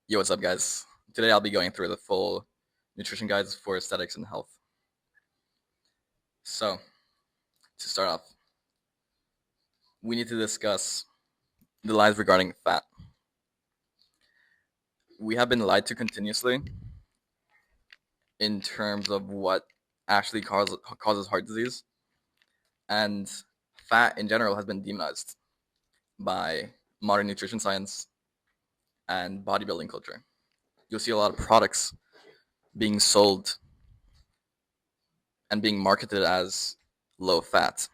Yo, what's up, guys? Today I'll be going through the full nutrition guides for aesthetics and health. So, to start off, we need to discuss the lies regarding fat. We have been lied to continuously in terms of what actually causes heart disease, and fat in general has been demonized by modern nutrition science and bodybuilding culture. You'll see a lot of products being sold and being marketed as low fat,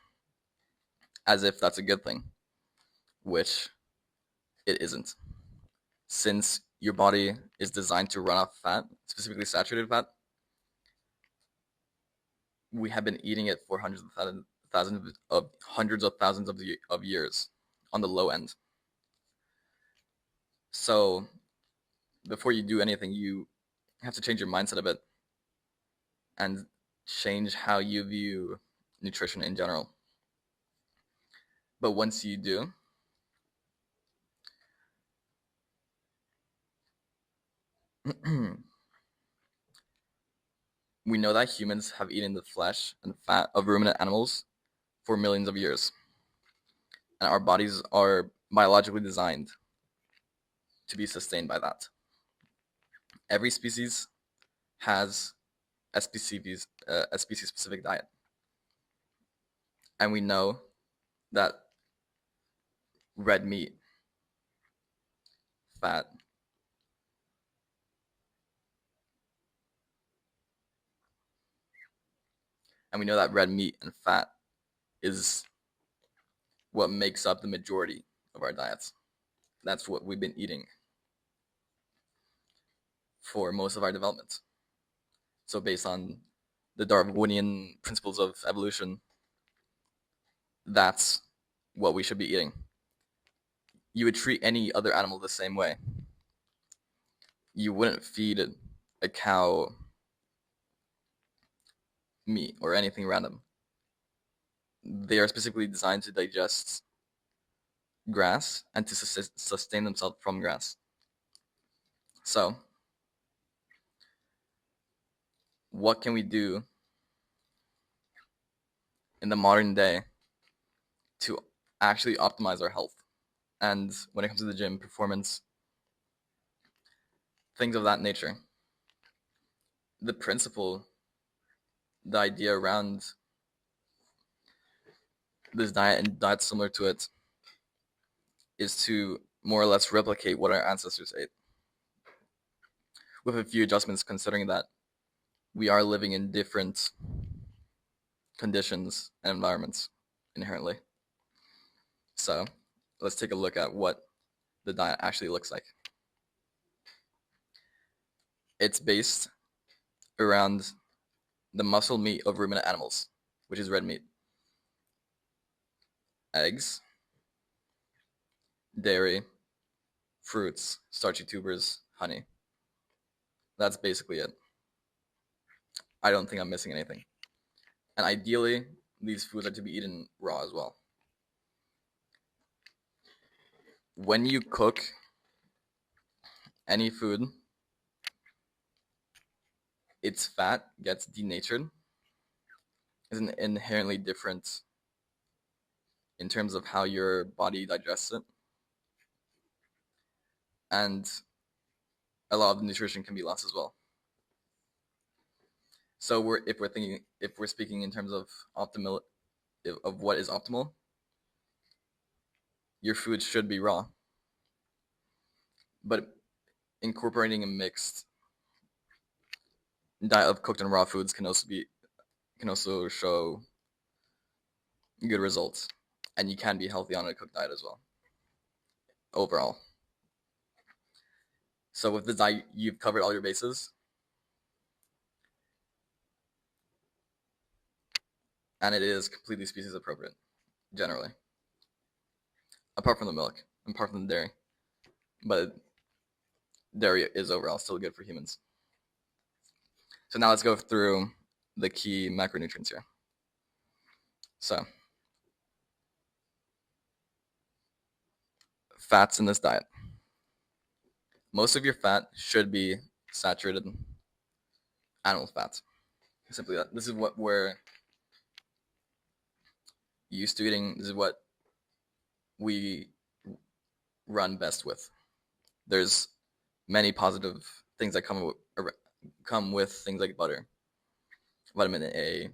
as if that's a good thing, which it isn't. Since your body is designed to run off fat, specifically saturated fat, we have been eating it for hundreds of thousands of years on the low end. So before you do anything, you have to change your mindset a bit and change how you view nutrition in general. But once you do, we know that humans have eaten the flesh and fat of ruminant animals for millions of years. And our bodies are biologically designed to be sustained by that. Every species has a species-specific diet. And we know that red meat, fat, and we know that red meat and fat is what makes up the majority of our diets. That's what we've been eating for most of our development. So based on the Darwinian principles of evolution, that's what we should be eating. You would treat any other animal the same way. You wouldn't feed a cow meat or anything random. They are specifically designed to digest grass and to sustain themselves from grass. So, what can we do in the modern day to actually optimize our health? And when it comes to the gym, performance, things of that nature. The principle, the idea around this diet and diets similar to it is to more or less replicate what our ancestors ate, with a few adjustments considering that we are living in different conditions and environments inherently. So let's take a look at what the diet actually looks like. It's based around the muscle meat of ruminant animals, which is red meat, eggs, dairy, fruits, starchy tubers, honey. That's basically it. I don't think I'm missing anything. And ideally, these foods are to be eaten raw as well. When you cook any food, its fat gets denatured. It's inherently different in terms of how your body digests it. And a lot of the nutrition can be lost as well. So if we're speaking in terms of what is optimal, your food should be raw. But incorporating a mixed diet of cooked and raw foods can also show good results, and you can be healthy on a cooked diet as well. Overall. So with this diet, you've covered all your bases. And it is completely species appropriate, generally. Apart from the milk, apart from the dairy. But dairy is overall still good for humans. So now let's go through the key macronutrients here. So, fats in this diet. most of your fat should be saturated animal fat. Simply that. This is what we're used to eating. This is what we run best with. There's many positive things that come with things like butter, vitamin A,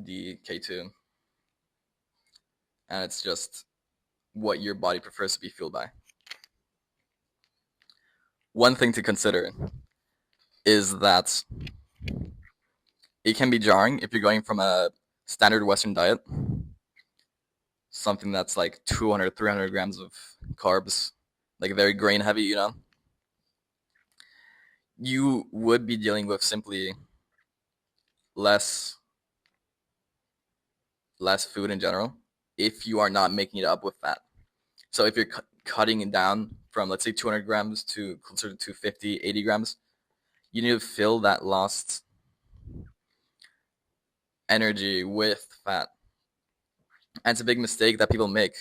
D, K2, and it's just what your body prefers to be fueled by. One thing to consider is that it can be jarring if you're going from a standard Western diet, something that's like 200, 300 grams of carbs, like very grain heavy, you would be dealing with simply less food in general if you are not making it up with fat. So if you're cutting it down from, let's say, 200 grams to closer to 250, 80 grams, you need to fill that lost energy with fat. And it's a big mistake that people make,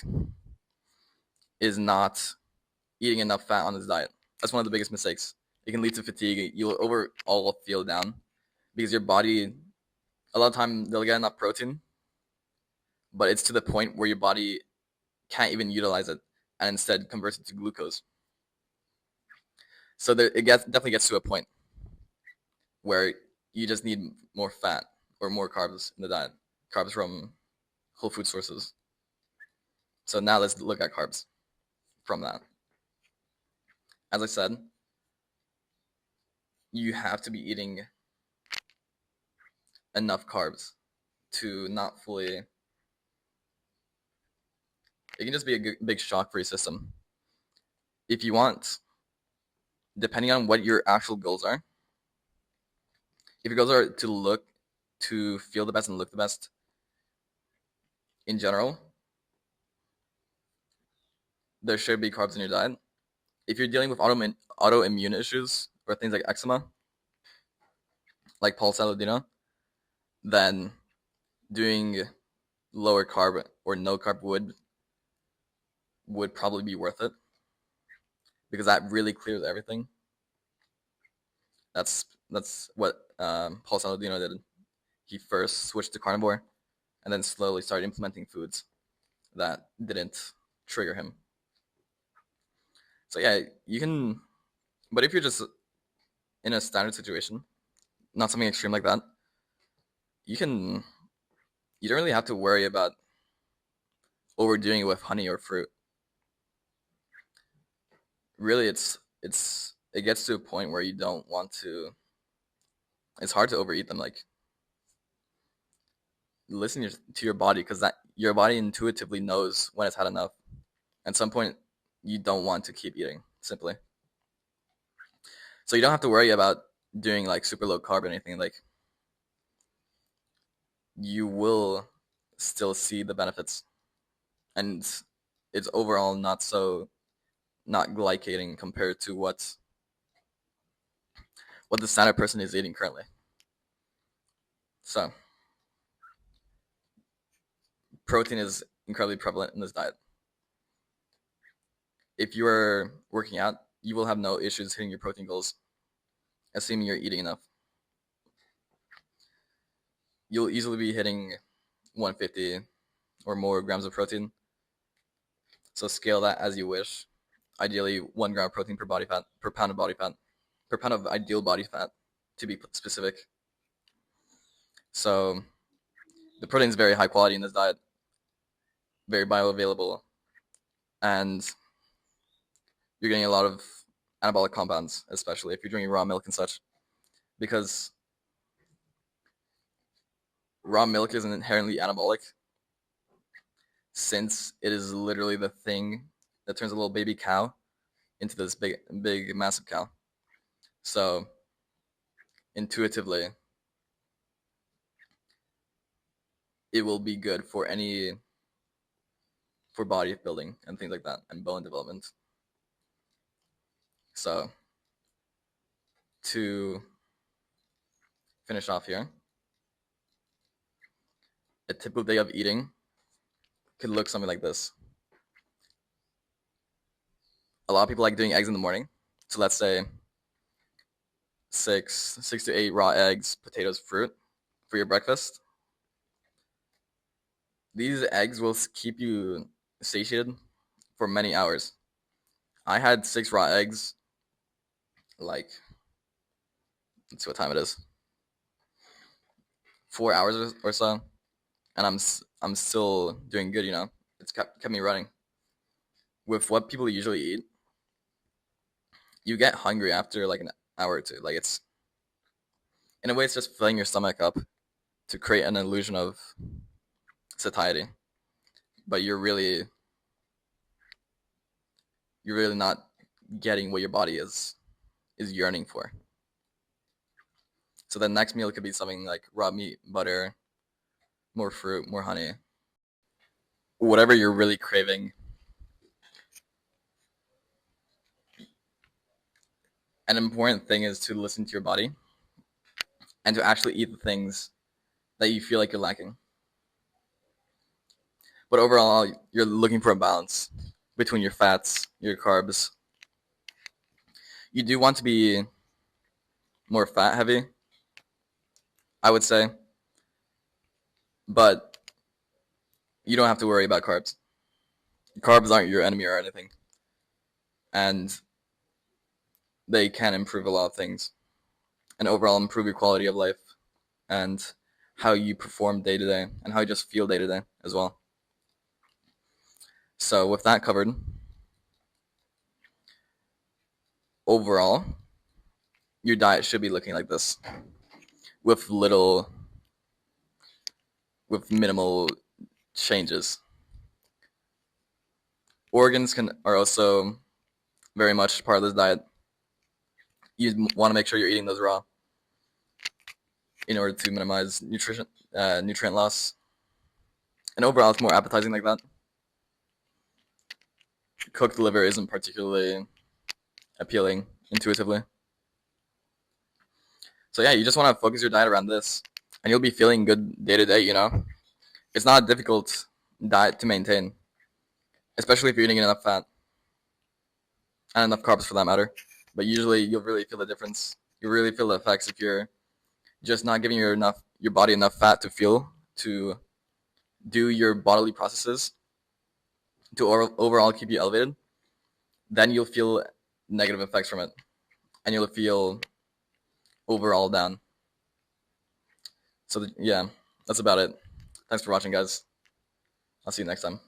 is not eating enough fat on this diet. That's one of the biggest mistakes. It can lead to fatigue. You'll overall feel down because your body, a lot of time, they'll get enough protein, but it's to the point where your body can't even utilize it and instead converts it to glucose. So it definitely gets to a point where you just need more fat or more carbs in the diet, carbs from whole food sources. So now let's look at carbs from that. As I said, you have to be eating enough carbs to not fully. It can just be a big shock for your system. If you want, depending on what your actual goals are, if your goals are to feel the best and look the best in general, there should be carbs in your diet. If you're dealing with autoimmune issues or things like eczema, like Paul Saladino, then doing lower carb or no carb would probably be worth it, because that really clears everything. That's what Paul Saladino did. He first switched to carnivore and then slowly started implementing foods that didn't trigger him. So yeah, you can, but if you're just in a standard situation, not something extreme like that, you don't really have to worry about overdoing it with honey or fruit. Really, it gets to a point where you don't want to. It's hard to overeat them. Like, listen to your body, because your body intuitively knows when it's had enough. At some point, you don't want to keep eating, simply. So you don't have to worry about doing like super low carb or anything. Like, you will still see the benefits, and it's overall not glycating compared to what the standard person is eating currently. So protein is incredibly prevalent in this diet. If you are working out, you will have no issues hitting your protein goals, assuming you're eating enough. You'll easily be hitting 150 or more grams of protein. So scale that as you wish. Ideally, 1 gram of protein per pound of body fat, per pound of ideal body fat, to be specific. So the protein is very high quality in this diet, very bioavailable, and you're getting a lot of anabolic compounds, especially if you're drinking raw milk and such, because raw milk isn't inherently anabolic, since it is literally the thing that turns a little baby cow into this big, massive cow. So intuitively, it will be good for bodybuilding and things like that, and bone development. So to finish off here, a typical day of eating could look something like this. a lot of people like doing eggs in the morning. So let's say six to eight raw eggs, potatoes, fruit for your breakfast. These eggs will keep you satiated for many hours. I had 6 raw eggs, like, let's see what time it is, 4 hours or so, and I'm still doing good. It's kept me running. With what people usually eat, you get hungry after like an hour or two. Like, it's in a way, it's just filling your stomach up to create an illusion of satiety, but you're really not getting what your body is yearning for. So the next meal could be something like raw meat, butter, more fruit, more honey, whatever you're really craving. An important thing is to listen to your body and to actually eat the things that you feel like you're lacking. But overall, you're looking for a balance between your fats, your carbs. You do want to be more fat heavy, I would say, but you don't have to worry about carbs. Carbs aren't your enemy or anything, and they can improve a lot of things and overall improve your quality of life and how you perform day to day and how you just feel day to day as well. So with that covered, overall, your diet should be looking like this, with minimal changes. Organs are also very much part of this diet. You want to make sure you're eating those raw in order to minimize nutrient loss. And overall, it's more appetizing like that. Cooked liver isn't particularly appealing intuitively. So yeah, you just want to focus your diet around this, and you'll be feeling good day to day. It's not a difficult diet to maintain, especially if you're eating enough fat and enough carbs for that matter. But usually, you'll really feel the difference. You really feel the effects if you're just not giving your body enough fat to do your bodily processes to overall keep you elevated. Then you'll feel negative effects from it, and you'll feel overall down. So yeah, that's about it. Thanks for watching, guys. I'll see you next time.